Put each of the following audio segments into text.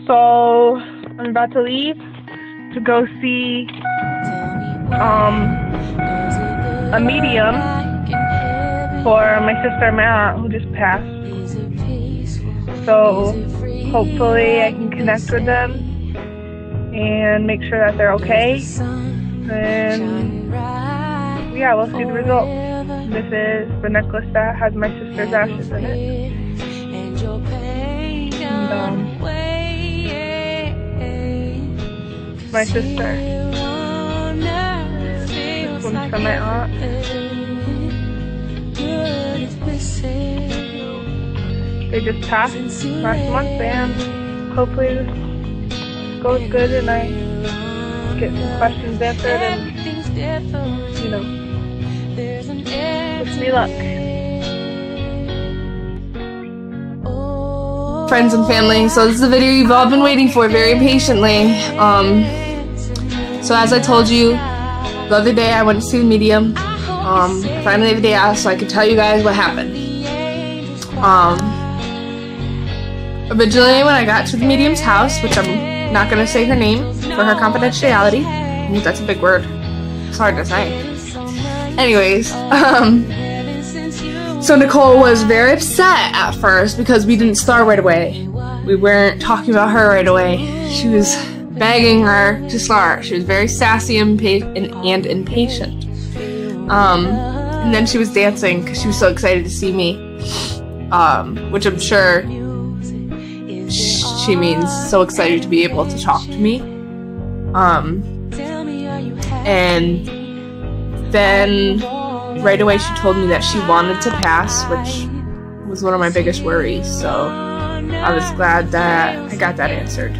So I'm about to leave to go see a medium for my sister and my aunt who just passed. So hopefully I can connect with them and make sure that they're okay. And yeah, we'll see the results. This is the necklace that has my sister's ashes in it. And my sister. This one's from my aunt. They just passed last month, and hopefully this goes good and I get some questions answered and, you know, wish me luck. Friends and family, so this is the video you've all been waiting for very patiently. So as I told you the other day, I went to see the medium. I finally had the day off so I could tell you guys what happened. Originally when I got to the medium's house, which I'm not going to say her name for her confidentiality. Ooh, that's a big word. It's hard to say. Anyways, so Nicole was very upset at first because we didn't start right away. We weren't talking about her right away. She was begging her to start. She was very sassy and impatient. And then she was dancing because she was so excited to see me, which I'm sure she means so excited to be able to talk to me. And then right away she told me that she wanted to pass, which was one of my biggest worries, so I was glad that I got that answered.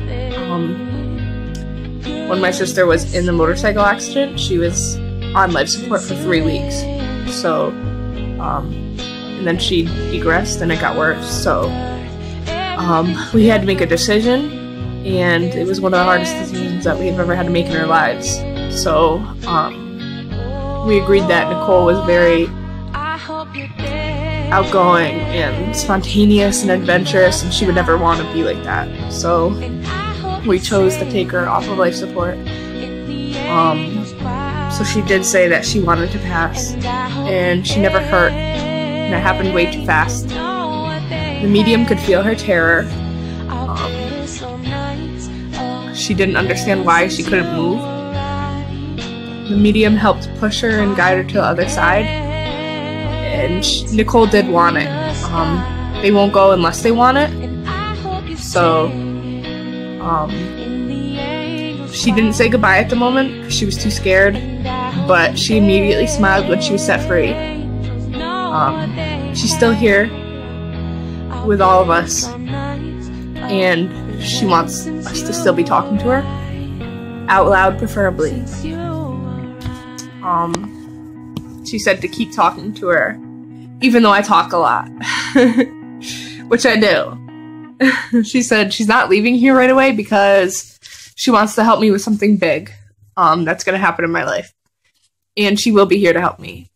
When my sister was in the motorcycle accident, she was on life support for 3 weeks, so and then she degressed and it got worse, so we had to make a decision, and it was one of the hardest decisions that we've ever had to make in our lives. So we agreed that Nicole was very outgoing and spontaneous and adventurous, and she would never want to be like that. So we chose to take her off of life support. So she did say that she wanted to pass, and she never hurt, and it happened way too fast. The medium could feel her terror. She didn't understand why she couldn't move. The medium helped push her and guide her to the other side, and Nicole did want it. They won't go unless they want it. So she didn't say goodbye at the moment because she was too scared, but she immediately smiled when she was set free. She's still here with all of us, and she wants us to still be talking to her out loud, preferably. She said to keep talking to her, even though I talk a lot, which I do. She said she's not leaving here right away because she wants to help me with something big that's going to happen in my life, and she will be here to help me.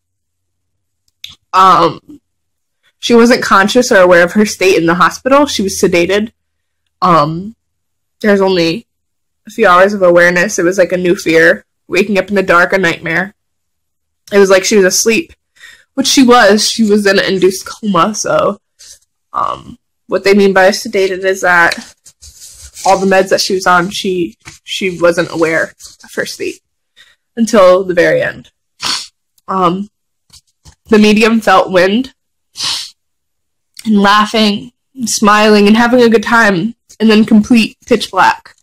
She wasn't conscious or aware of her state in the hospital. She was sedated. There's only a few hours of awareness. It was like a new fear. Waking up in the dark, a nightmare. It was like she was asleep, which she was. She was in an induced coma, so what they mean by sedated is that all the meds that she was on, she wasn't aware of her state until the very end. The medium felt wind and laughing and smiling and having a good time, and then complete pitch black,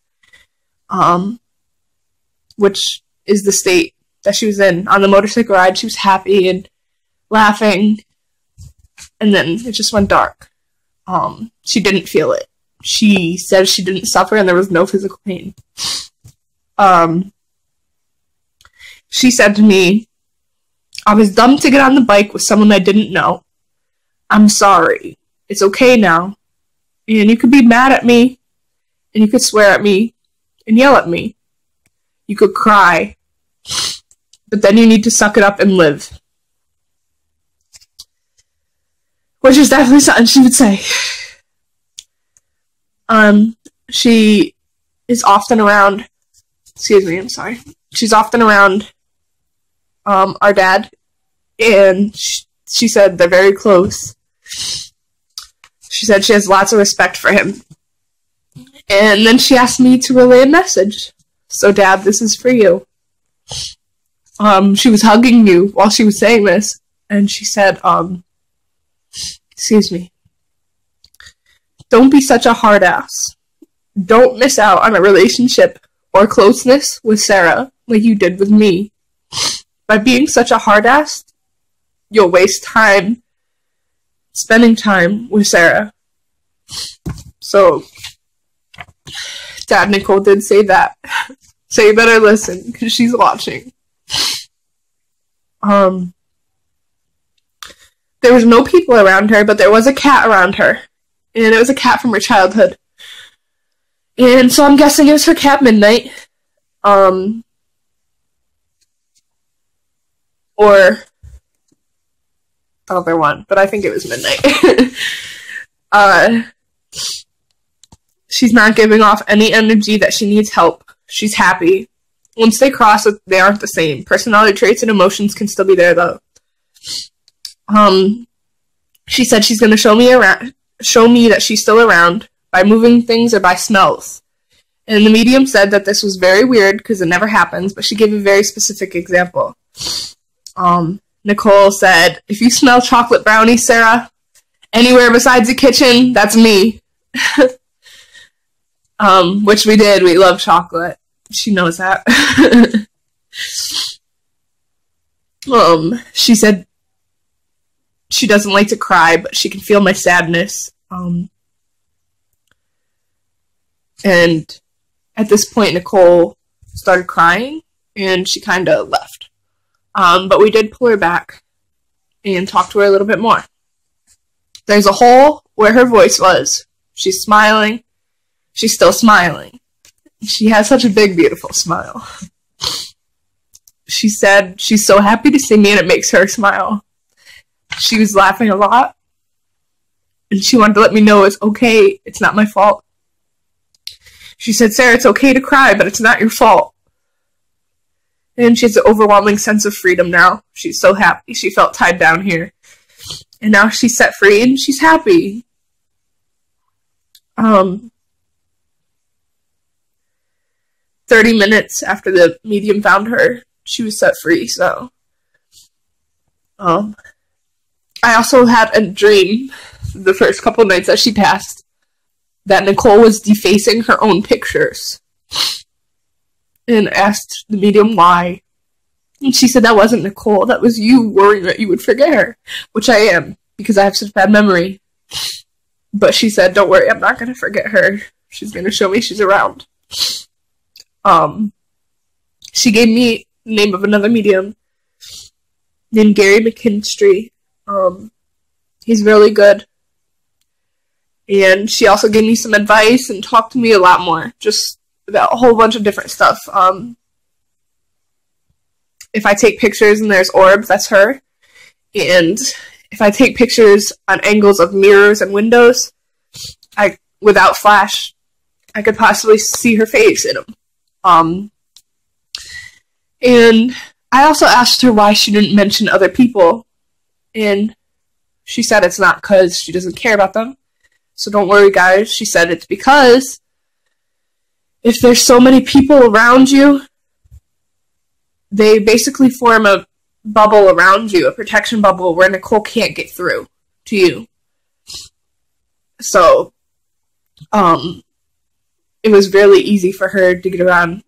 which is the state that she was in. On the motorcycle ride, she was happy and laughing, and then it just went dark. She didn't feel it. She said she didn't suffer and there was no physical pain. She said to me, "I was dumb to get on the bike with someone I didn't know. I'm sorry. It's okay now. And you could be mad at me, and you could swear at me, and yell at me. You could cry. But then you need to suck it up and live." Which is definitely something she would say. she is often around, excuse me, I'm sorry. She's often around our dad, and she said they're very close. She said she has lots of respect for him. And then she asked me to relay a message. So, Dad, this is for you. She was hugging you while she was saying this, and she said, excuse me, don't be such a hard ass. Don't miss out on a relationship or closeness with Sarah like you did with me. By being such a hard ass, you'll waste time spending time with Sarah. So, Dad, Nicole did say that. So you better listen, because she's watching. There was no people around her, but there was a cat around her. And it was a cat from her childhood. And so I'm guessing it was her cat Midnight. Or the other one, but I think it was Midnight. She's not giving off any energy that she needs help. She's happy. Once they cross, they aren't the same. Personality traits and emotions can still be there, though. She said she's going to show me that she's still around by moving things or by smells. And the medium said that this was very weird because it never happens, but she gave a very specific example. Nicole said, if you smell chocolate brownies, Sarah, anywhere besides the kitchen, that's me. Which we did. We love chocolate. She knows that. She said she doesn't like to cry, but she can feel my sadness. And at this point, Nicole started crying, and she kind of left. But we did pull her back and talk to her a little bit more. There's a hole where her voice was. She's smiling. She's still smiling. She has such a big, beautiful smile. She said she's so happy to see me and it makes her smile. She was laughing a lot. And she wanted to let me know it's okay. It's not my fault. She said, Sarah, it's okay to cry, but it's not your fault. And she has an overwhelming sense of freedom now. She's so happy. She felt tied down here. And now she's set free and she's happy. 30 minutes after the medium found her, she was set free, so. I also had a dream the first couple nights that she passed that Nicole was defacing her own pictures. And asked the medium why. And she said that wasn't Nicole, that was you worrying that you would forget her. Which I am, because I have such bad memory. But she said, don't worry, I'm not going to forget her. She's going to show me she's around. She gave me the name of another medium named Gary McKinstry. He's really good. And she also gave me some advice and talked to me a lot more. Just about a whole bunch of different stuff. If I take pictures and there's orbs, that's her. And if I take pictures on angles of mirrors and windows, without flash, I could possibly see her face in them. And I also asked her why she didn't mention other people. And she said it's not because she doesn't care about them. So don't worry, guys. She said it's because if there's so many people around you, they basically form a bubble around you, a protection bubble where Nicole can't get through to you. So, it was really easy for her to get around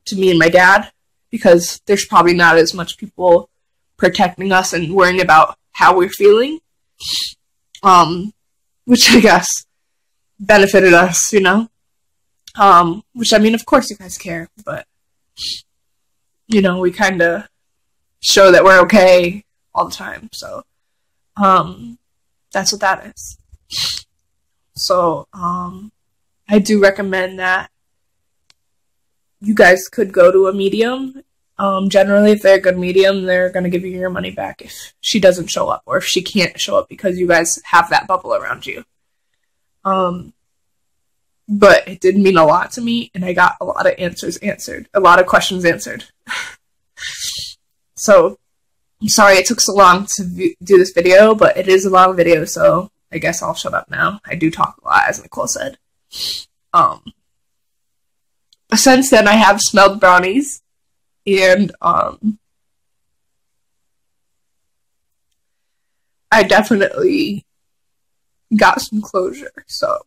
to me and my dad because there's probably not as much people protecting us and worrying about how we're feeling. Which I guess benefited us, you know? Which, I mean, of course you guys care, but, you know, we kind of show that we're okay all the time, so, that's what that is. So, I do recommend that you guys could go to a medium. Generally, if they're a good medium, they're going to give you your money back if she doesn't show up, or if she can't show up because you guys have that bubble around you. but it did mean a lot to me, and I got a lot of answers answered, a lot of questions answered. So, I'm sorry it took so long to do this video, but it is a long video, so I guess I'll shut up now. I do talk a lot, as Nicole said. Since then, I have smelled brownies, and I definitely got some closure, so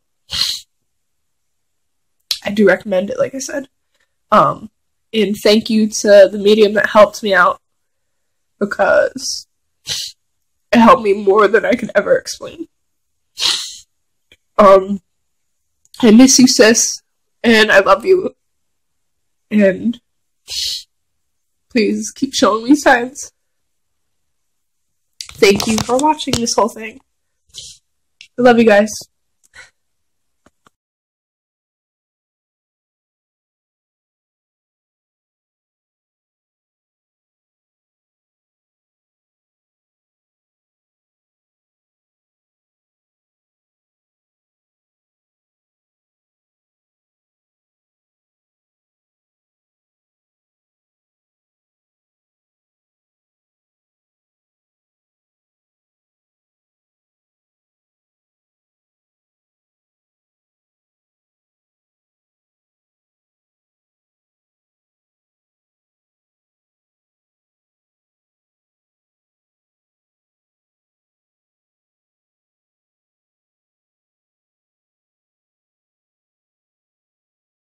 I do recommend it, like I said. And thank you to the medium that helped me out, because it helped me more than I could ever explain. I miss you, sis, and I love you, and please keep showing me signs. Thank you for watching this whole thing. I love you guys.